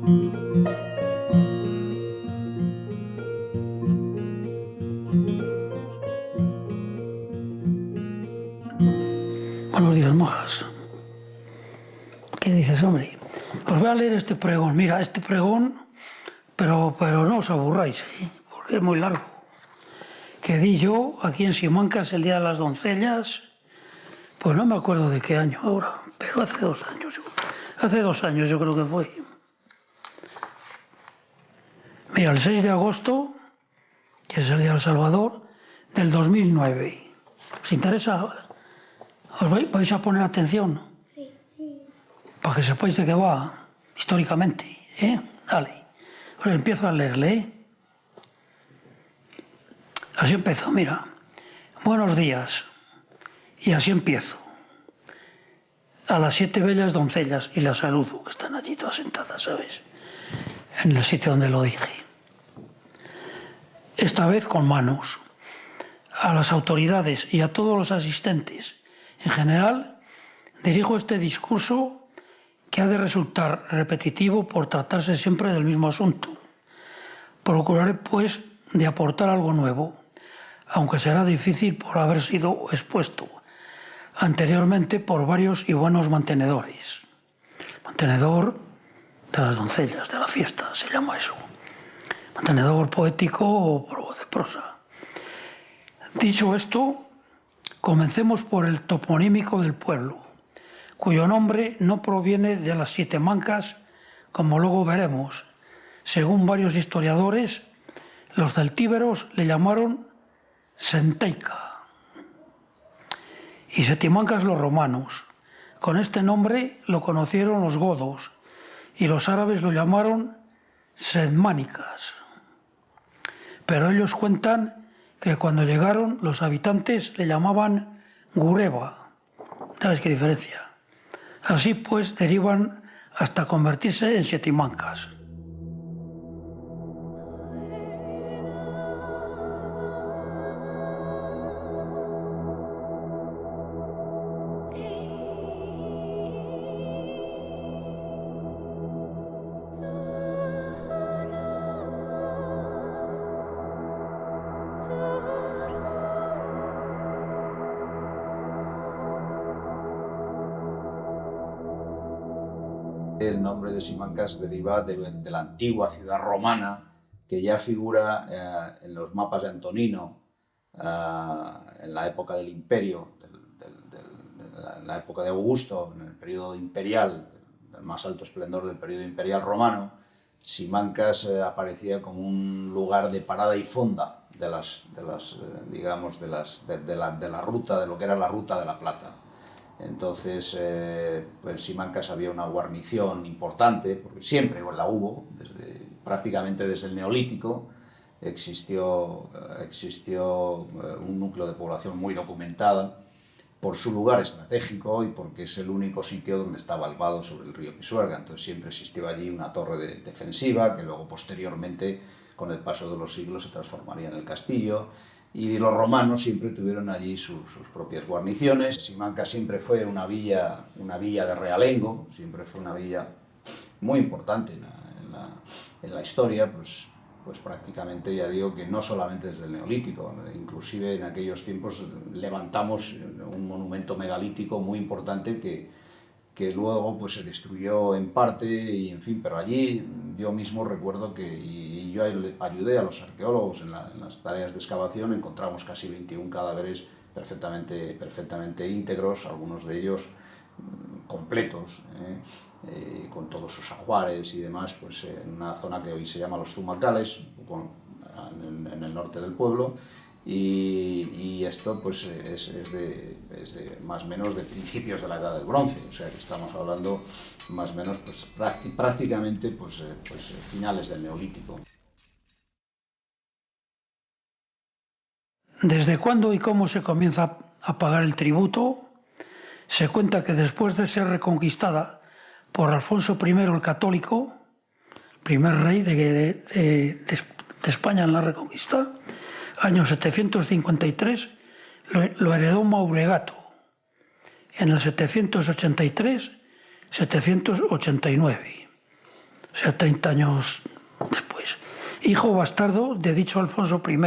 Buenos días, monjas. ¿Qué dices, hombre? Os voy a leer este pregón. Mira, este pregón, pero no os aburráis, porque es muy largo. Que di yo aquí en Simancas el Día de las Doncellas, pues no me acuerdo de qué año ahora, pero hace 2 años. Hace 2 años yo creo que fue. Mira, el 6 de agosto, que es el Día del Salvador, del 2009. ¿Os interesa? ¿Os vais a poner atención? Sí, sí. Para que sepáis de qué va, históricamente, Dale. Pues empiezo a leerle, Así empezó, mira. Buenos días. Y así empiezo. A las 7 bellas doncellas, y las saludo, que están allí todas sentadas, ¿sabes? En el sitio donde lo dije. Esta vez con manos. A las autoridades y a todos los asistentes. En general, dirijo este discurso que ha de resultar repetitivo por tratarse siempre del mismo asunto. Procuraré, pues, de aportar algo nuevo, aunque será difícil por haber sido expuesto anteriormente por varios y buenos mantenedores. Mantenedor de las doncellas, de la fiesta, se llama eso. Mantenedor poético o de prosa. Dicho esto, comencemos por el toponímico del pueblo, cuyo nombre no proviene de las 7 mancas, como luego veremos. Según varios historiadores, los celtíberos le llamaron Senteica y Setimancas los romanos. Con este nombre lo conocieron los godos y los árabes lo llamaron Sedmánicas. Pero ellos cuentan que cuando llegaron los habitantes le llamaban Gureba. ¿Sabes qué diferencia? Así pues derivan hasta convertirse en Setimancas. El nombre de Simancas deriva de la antigua ciudad romana que ya figura en los mapas de Antonino en la época del imperio, en la época de Augusto, en el periodo imperial, del más alto esplendor del periodo imperial romano. Simancas aparecía como un lugar de parada y fonda de la ruta, de lo que era la ruta de la plata. Entonces, pues en Simancas había una guarnición importante, porque siempre la hubo, prácticamente desde el Neolítico. Existió un núcleo de población muy documentada por su lugar estratégico y porque es el único sitio donde estaba el vado sobre el río Pisuerga. Entonces siempre existió allí una torre defensiva que luego posteriormente, con el paso de los siglos, se transformaría en el castillo. Y los romanos siempre tuvieron allí sus propias guarniciones. Simancas siempre fue una villa de realengo, siempre fue una villa muy importante en la historia, pues prácticamente, ya digo, que no solamente desde el Neolítico, inclusive en aquellos tiempos levantamos un monumento megalítico muy importante que luego pues se destruyó en parte, y en fin, pero allí yo mismo recuerdo y yo ayudé a los arqueólogos en las tareas de excavación. Encontramos casi 21 cadáveres perfectamente íntegros, algunos de ellos completos, con todos sus ajuares y demás, pues en una zona que hoy se llama Los Zumacales, en el norte del pueblo. Y esto pues es de más o menos de principios de la Edad del Bronce, o sea que estamos hablando más o menos pues prácticamente pues finales del Neolítico. ¿Desde cuándo y cómo se comienza a pagar el tributo? Se cuenta que después de ser reconquistada por Alfonso I el Católico, primer rey de España en la Reconquista, año 753, lo heredó Mauregato. En el 783, 789. o sea, 30 años después. Hijo bastardo de dicho Alfonso I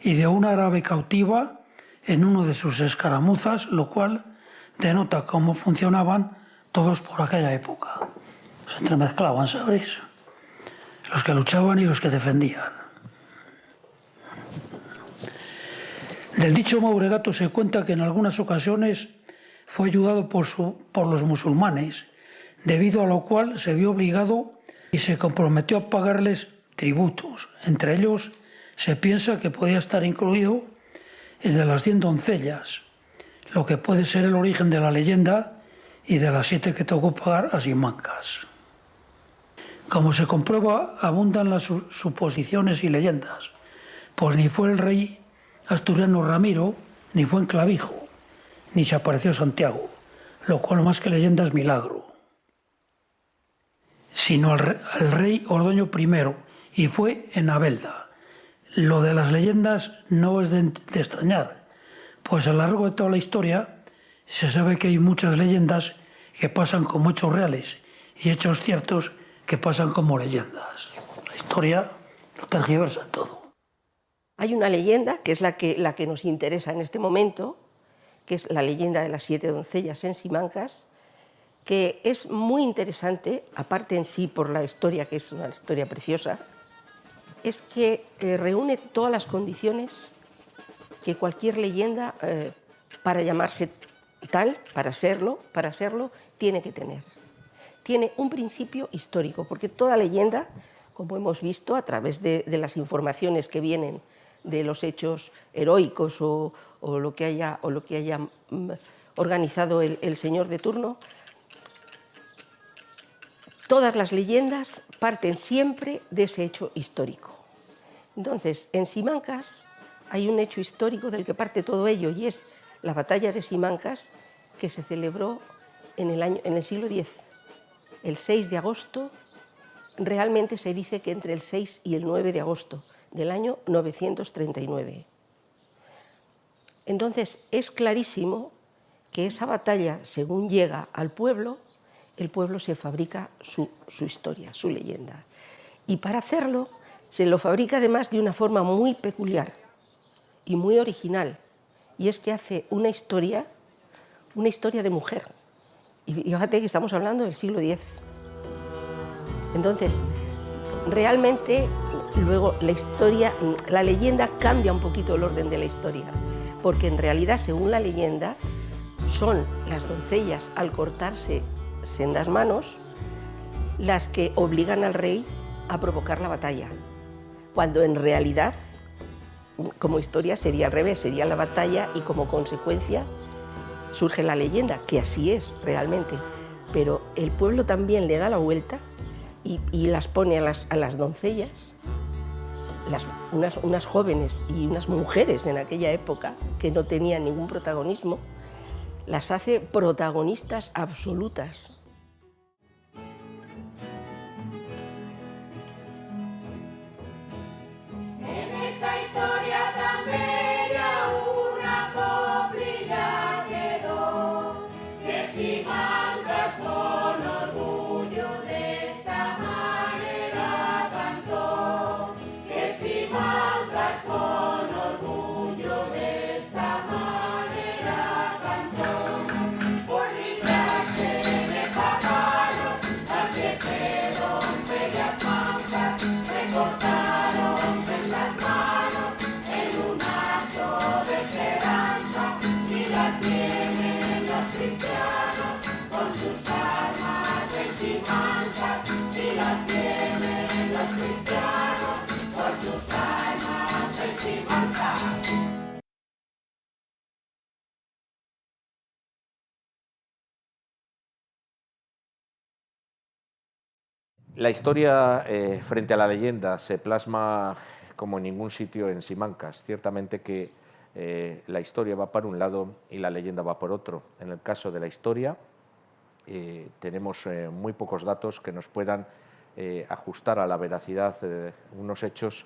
y de una árabe cautiva en uno de sus escaramuzas, lo cual denota cómo funcionaban todos por aquella época. Se entremezclaban, ¿sabéis? Los que luchaban y los que defendían. Del dicho Mauregato se cuenta que en algunas ocasiones fue ayudado por los musulmanes, debido a lo cual se vio obligado y se comprometió a pagarles tributos. Entre ellos se piensa que podía estar incluido el de las 100 doncellas, lo que puede ser el origen de la leyenda y de las 7 que tocó pagar a Simancas. Como se comprueba, abundan las suposiciones y leyendas, pues ni fue el rey asturiano Ramiro, ni fue en Clavijo, ni se apareció Santiago, lo cual más que leyenda es milagro, sino al rey Ordoño I, y fue en Abelda. Lo de las leyendas no es de extrañar, pues a lo largo de toda la historia se sabe que hay muchas leyendas que pasan como hechos reales y hechos ciertos que pasan como leyendas. La historia lo tergiversa todo. Hay una leyenda, que es la que nos interesa en este momento, que es la leyenda de las 7 doncellas en Simancas, que es muy interesante, aparte en sí por la historia, que es una historia preciosa, es que reúne todas las condiciones que cualquier leyenda, para llamarse tal, para serlo, tiene que tener. Tiene un principio histórico, porque toda leyenda, como hemos visto a través de las informaciones que vienen de los hechos heroicos o lo que haya organizado el señor de turno, todas las leyendas parten siempre de ese hecho histórico. Entonces, en Simancas hay un hecho histórico del que parte todo ello, y es la batalla de Simancas, que se celebró en el siglo X. El 6 de agosto, realmente se dice que entre el 6 y el 9 de agosto del año 939. Entonces, es clarísimo que esa batalla, según llega al pueblo, el pueblo se fabrica su historia, su leyenda. Y para hacerlo, se lo fabrica además de una forma muy peculiar y muy original, y es que hace una historia de mujer. Y fíjate que estamos hablando del siglo X. Entonces, realmente, luego la leyenda cambia un poquito el orden de la historia, porque en realidad, según la leyenda, son las doncellas, al cortarse sendas manos, las que obligan al rey a provocar la batalla, cuando en realidad, como historia, sería al revés, sería la batalla y como consecuencia surge la leyenda, que así es realmente, pero el pueblo también le da la vuelta y las pone a las doncellas, unas jóvenes y unas mujeres en aquella época que no tenían ningún protagonismo, las hace protagonistas absolutas. En esta historia tan bella una coplilla quedó, que Simancas con orgullo de esta manera cantó, que Simancas con orgullo de esta manera cantó, por librarse de paganos a 7 doncellas mancas, se cortaron las manos en un acto de esperanza, y las tienen los cristianos con sus armas en Simancas, y las tienen los cristianos con sus armas en Simancas. La historia frente a la leyenda se plasma como en ningún sitio en Simancas. Ciertamente que la historia va por un lado y la leyenda va por otro. En el caso de la historia tenemos muy pocos datos que nos puedan ajustar a la veracidad de unos hechos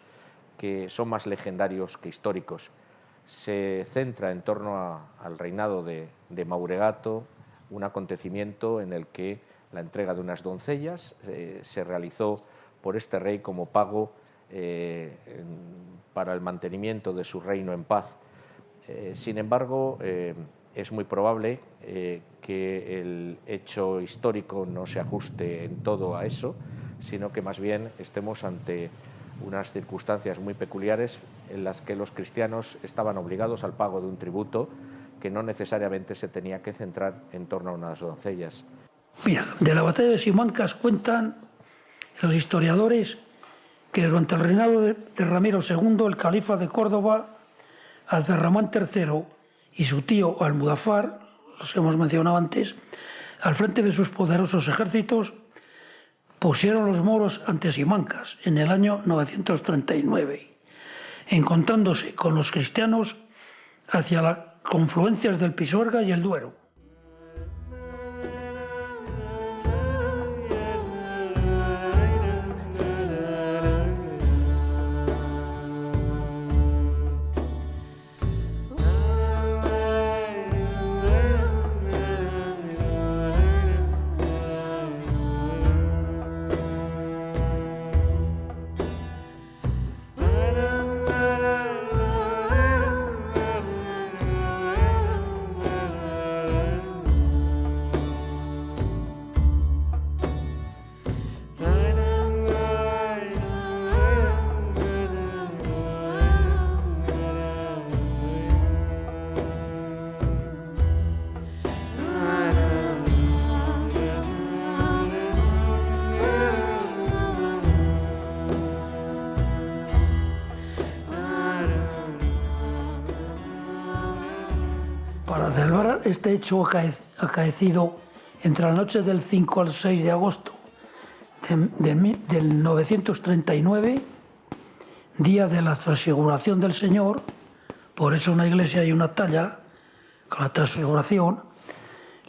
que son más legendarios que históricos. Se centra en torno al reinado de Mauregato, un acontecimiento en el que la entrega de unas doncellas, se realizó por este rey como pago para el mantenimiento de su reino en paz. Sin embargo, es muy probable que el hecho histórico no se ajuste en todo a eso, sino que más bien estemos ante unas circunstancias muy peculiares en las que los cristianos estaban obligados al pago de un tributo que no necesariamente se tenía que centrar en torno a unas doncellas. Mira, de la batalla de Simancas cuentan los historiadores que durante el reinado de Ramiro II, el califa de Córdoba, Abderramán III y su tío Almudafar, los hemos mencionado antes, al frente de sus poderosos ejércitos, pusieron los moros ante Simancas en el año 939, encontrándose con los cristianos hacia las confluencias del Pisuerga y el Duero. Para celebrar este hecho acaecido entre la noche del 5 al 6 de agosto del 939, día de la transfiguración del Señor, por eso en la iglesia hay una talla con la transfiguración,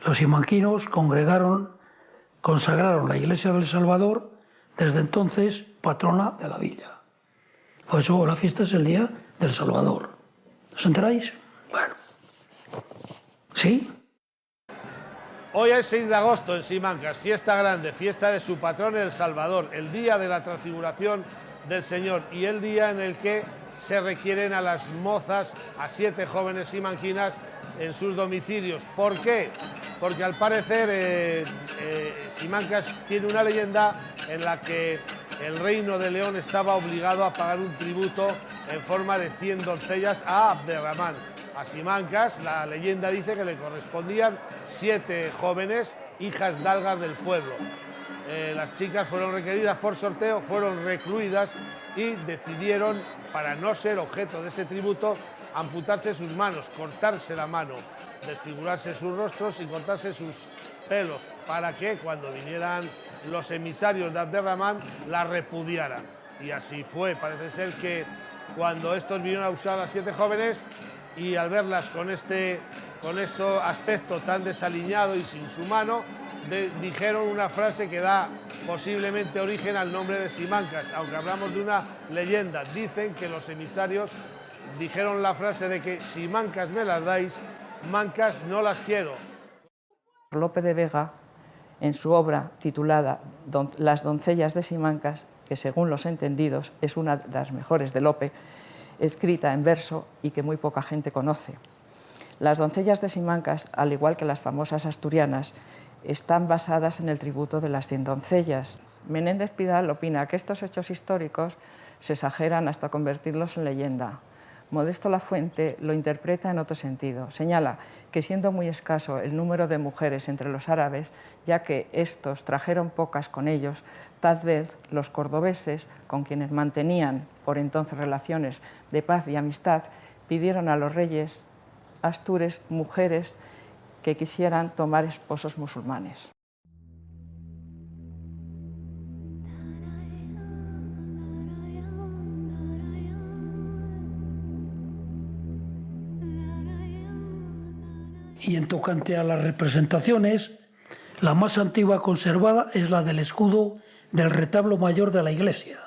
los simanquinos consagraron la iglesia del Salvador, desde entonces patrona de la villa. Por eso la fiesta es el día del Salvador. ¿Os enteráis? Bueno. ¿Sí? Hoy es 6 de agosto en Simancas, fiesta grande, fiesta de su patrón el Salvador, el día de la transfiguración del Señor y el día en el que se requieren a las mozas, a 7 jóvenes simanquinas en sus domicilios. ¿Por qué? Porque al parecer Simancas tiene una leyenda en la que el reino de León estaba obligado a pagar un tributo en forma de 100 doncellas a Abderramán. A Simancas, la leyenda dice que le correspondían 7 jóvenes, hijas dalgas del pueblo. Las chicas fueron requeridas por sorteo, fueron recluidas y decidieron, para no ser objeto de ese tributo, amputarse sus manos, cortarse la mano, desfigurarse sus rostros y cortarse sus pelos, para que cuando vinieran los emisarios de Abderramán la repudiaran. Y así fue. Parece ser que cuando estos vinieron a buscar a las 7 jóvenes, y al verlas con este aspecto tan desaliñado y sin su mano, dijeron una frase que da posiblemente origen al nombre de Simancas, aunque hablamos de una leyenda. Dicen que los emisarios dijeron la frase de que si mancas me las dais, mancas no las quiero. Lope de Vega, en su obra titulada Las doncellas de Simancas, que según los entendidos es una de las mejores de Lope, escrita en verso y que muy poca gente conoce. Las doncellas de Simancas, al igual que las famosas asturianas, están basadas en el tributo de las 100 doncellas. Menéndez Pidal opina que estos hechos históricos se exageran hasta convertirlos en leyenda. Modesto Lafuente lo interpreta en otro sentido. Señala que siendo muy escaso el número de mujeres entre los árabes, ya que estos trajeron pocas con ellos, tal vez los cordobeses, con quienes mantenían por entonces relaciones de paz y amistad, pidieron a los reyes astures mujeres que quisieran tomar esposos musulmanes. Y en tocante a las representaciones, la más antigua conservada es la del escudo del retablo mayor de la iglesia,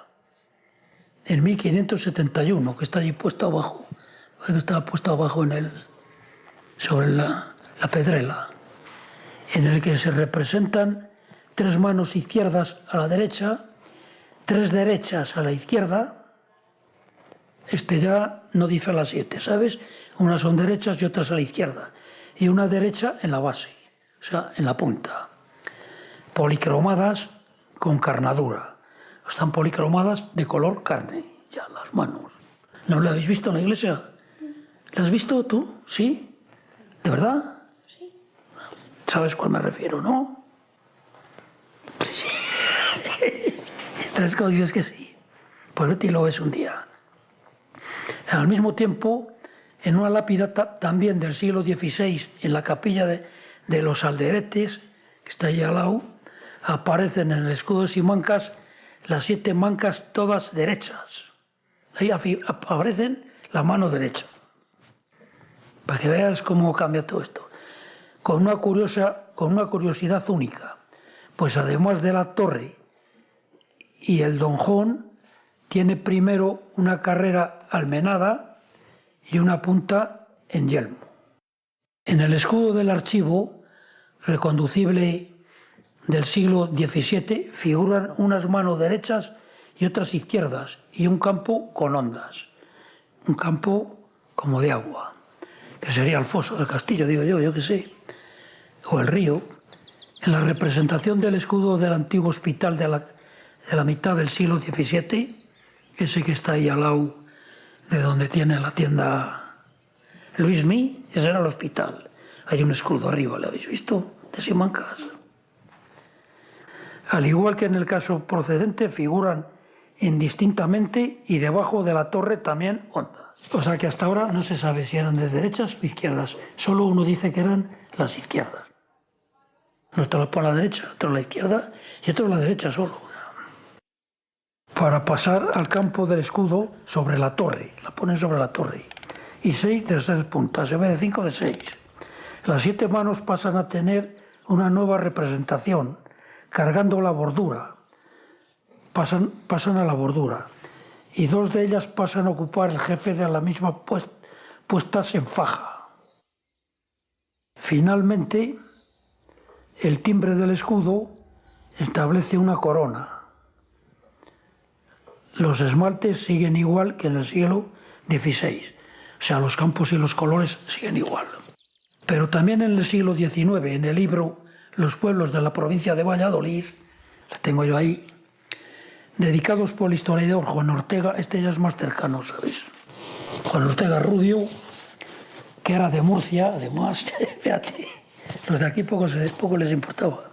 en 1571, que está allí puesto abajo, está puesto abajo sobre la pedrela, en el que se representan 3 manos izquierdas a la derecha, 3 derechas a la izquierda. Este ya no dice las 7, ¿sabes? Unas son derechas y otras a la izquierda. Y una derecha en la base, o sea, en la punta. Policromadas con carnadura. Están policromadas de color carne, ya las manos. ¿No la habéis visto en la iglesia? ¿La has visto tú? ¿Sí? ¿De verdad? Sí. ¿Sabes cuál me refiero, no? Sí. Entonces, como dices que sí, pues vete y lo ves un día. Al mismo tiempo, en una lápida también del siglo XVI, en la capilla de los Alderetes, que está ahí al lado, aparecen en el escudo de Simancas las 7 mancas todas derechas. Ahí aparecen la mano derecha. Para que veas cómo cambia todo esto. Con una curiosidad única. Pues además de la torre y el donjón, tiene primero una carrera almenada y una punta en yelmo. En el escudo del archivo, reconducible del siglo XVII, figuran unas manos derechas y otras izquierdas, y un campo con ondas. Un campo como de agua, que sería el foso del castillo, digo yo qué sé, o el río. En la representación del escudo del antiguo hospital de la mitad del siglo XVII, ese que está ahí al lado de donde tiene la tienda Luis Mí, ese era el hospital. Hay un escudo arriba, ¿lo habéis visto? De Simancas. Al igual que en el caso procedente, figuran indistintamente y debajo de la torre también ondas. O sea que hasta ahora no se sabe si eran de derechas o izquierdas. Solo uno dice que eran las izquierdas. Nuestro por la derecha, otro a la izquierda y otro a la derecha solo. Para pasar al campo del escudo sobre la torre, la ponen sobre la torre. Y 6 de 6 puntas, en vez de 5 de 6. Las 7 manos pasan a tener una nueva representación, cargando la bordura. Pasan a la bordura. Y 2 de ellas pasan a ocupar el jefe de la misma puestas en faja. Finalmente, el timbre del escudo establece una corona. Los esmaltes siguen igual que en el siglo XVI, o sea, los campos y los colores siguen igual. Pero también en el siglo XIX, en el libro Los pueblos de la provincia de Valladolid, lo tengo yo ahí, dedicados por el historiador Juan Ortega, este ya es más cercano, ¿sabes? Juan Ortega Rudio, que era de Murcia, además, fíjate, los de aquí poco les importaba,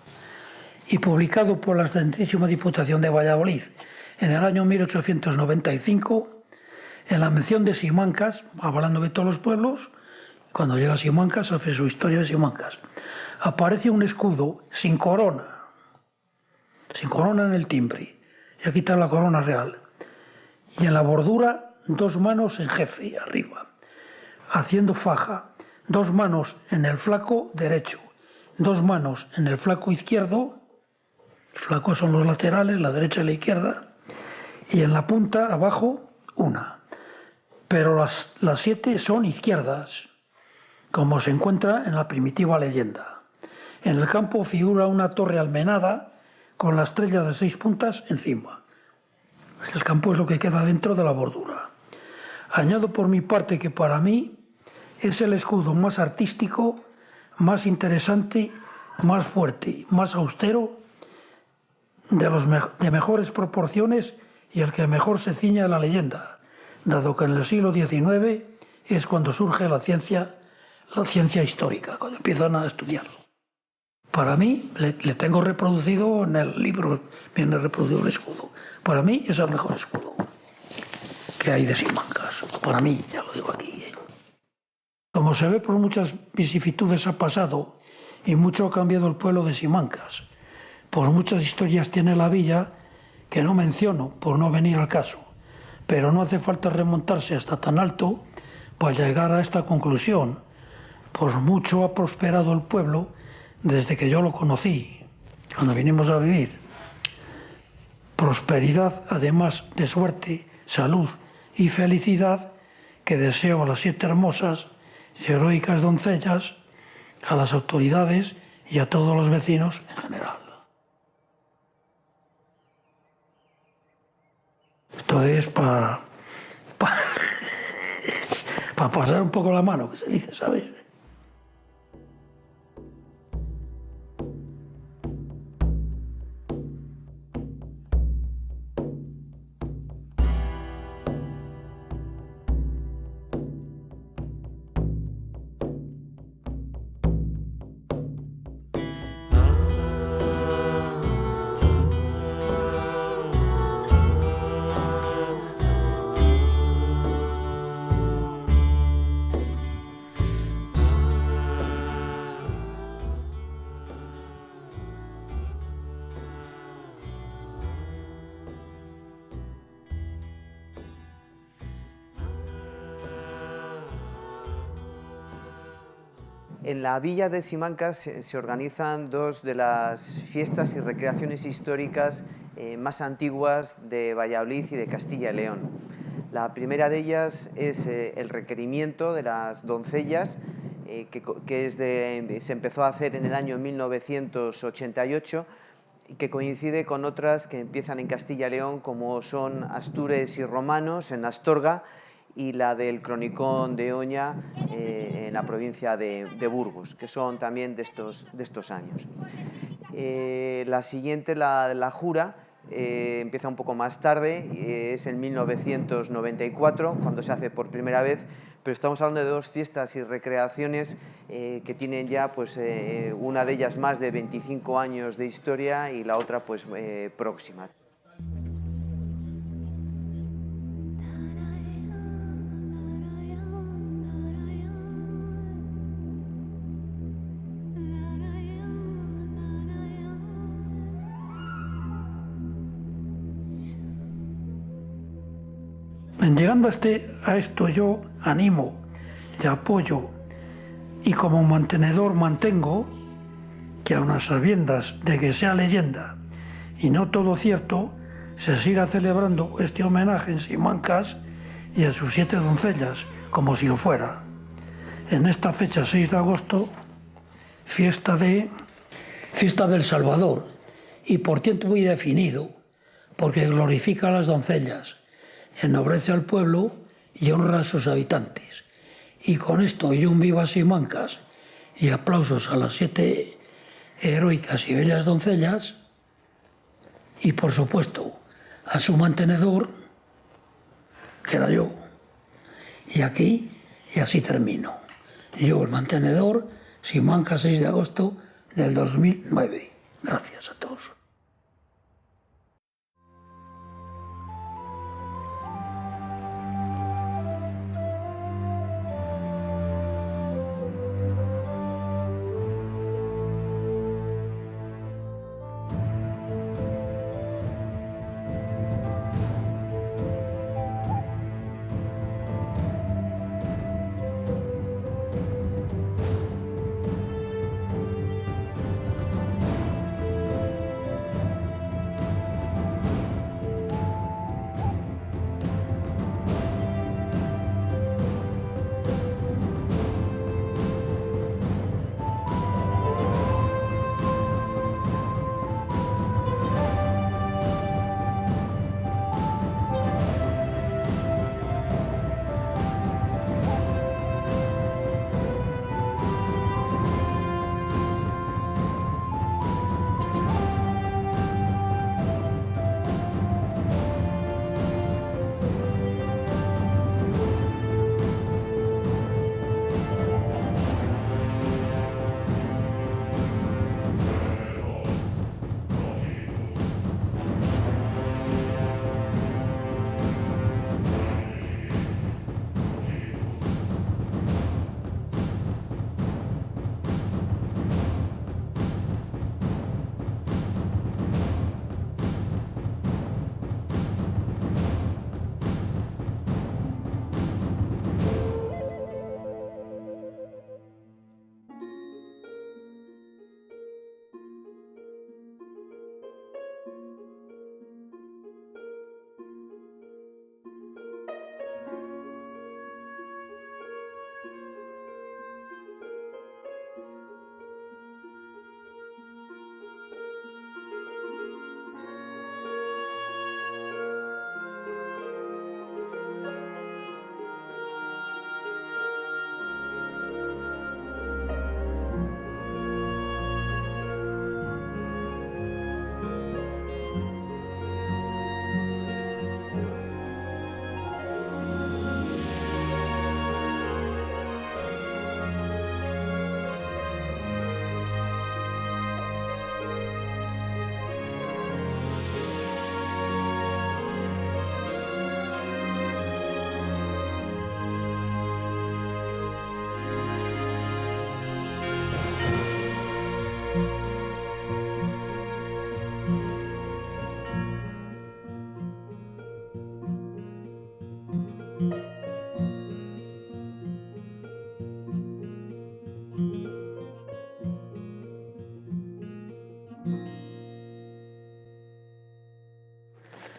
y publicado por la excelentísima Diputación de Valladolid en el año 1895, en la mención de Simancas, hablando de todos los pueblos, cuando llega a Simancas hace su historia de Simancas, aparece un escudo sin corona en el timbre, y aquí está la corona real, y en la bordura 2 manos en jefe, arriba, haciendo faja, 2 manos en el flaco derecho, 2 manos en el flaco izquierdo, el flaco son los laterales, la derecha y la izquierda, y en la punta abajo una. Pero las 7 son izquierdas, como se encuentra en la primitiva leyenda. En el campo figura una torre almenada con la estrella de 6 puntas encima. El campo es lo que queda dentro de la bordura. Añado por mi parte que para mí es el escudo más artístico, más interesante, más fuerte, más austero, de mejores proporciones y el que mejor se ciña a la leyenda, dado que en el siglo XIX es cuando surge la ciencia histórica, cuando empiezan a estudiarlo. Para mí, le tengo reproducido en el libro, viene reproducido el escudo. Para mí es el mejor escudo que hay de Simancas. Para mí, ya lo digo aquí. Como se ve, por muchas vicisitudes ha pasado y mucho ha cambiado el pueblo de Simancas. Por muchas historias tiene la villa que no menciono por no venir al caso, pero no hace falta remontarse hasta tan alto para llegar a esta conclusión. Por mucho ha prosperado el pueblo desde que yo lo conocí, cuando vinimos a vivir. Prosperidad, además de suerte, salud y felicidad, que deseo a las 7 hermosas y heroicas doncellas, a las autoridades y a todos los vecinos en general. Entonces, para pasar un poco la mano, que se dice, ¿sabes? En la villa de Simancas se organizan dos de las fiestas y recreaciones históricas más antiguas de Valladolid y de Castilla y León. La primera de ellas es el requerimiento de las doncellas, se empezó a hacer en el año 1988, que coincide con otras que empiezan en Castilla y León, como son Astures y Romanos en Astorga, y la del Cronicón de Oña en la provincia de Burgos, que son también de estos años. La siguiente, la Jura, empieza un poco más tarde, es en 1994, cuando se hace por primera vez, pero estamos hablando de dos fiestas y recreaciones que tienen ya, pues, una de ellas más de 25 años de historia y la otra, pues, próxima. Llegando a esto, yo animo y apoyo, y como mantenedor mantengo que, aun a sabiendas de que sea leyenda y no todo cierto, se siga celebrando este homenaje en Simancas y a sus 7 doncellas, como si lo fuera. En esta fecha, 6 de agosto, fiesta del Salvador, y por tiempo muy definido, porque glorifica a las doncellas, ennoblece al pueblo y honra a sus habitantes. Y con esto, y un viva Simancas y aplausos a las 7 heroicas y bellas doncellas, y por supuesto a su mantenedor, que era yo. Y aquí, y así termino. Yo, el mantenedor, Simancas, 6 de agosto del 2009. Gracias a todos.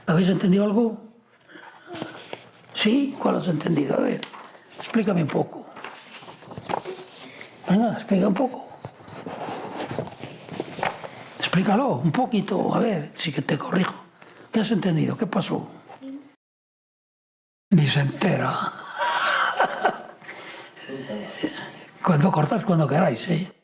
¿Habéis entendido algo? ¿Sí? ¿Cuál has entendido? A ver, explícame un poco. Venga, explica un poco. Explícalo un poquito, a ver, sí que te corrijo. ¿Qué has entendido? ¿Qué pasó? Ni se entera. Cuando cortáis, cuando queráis, ¿eh?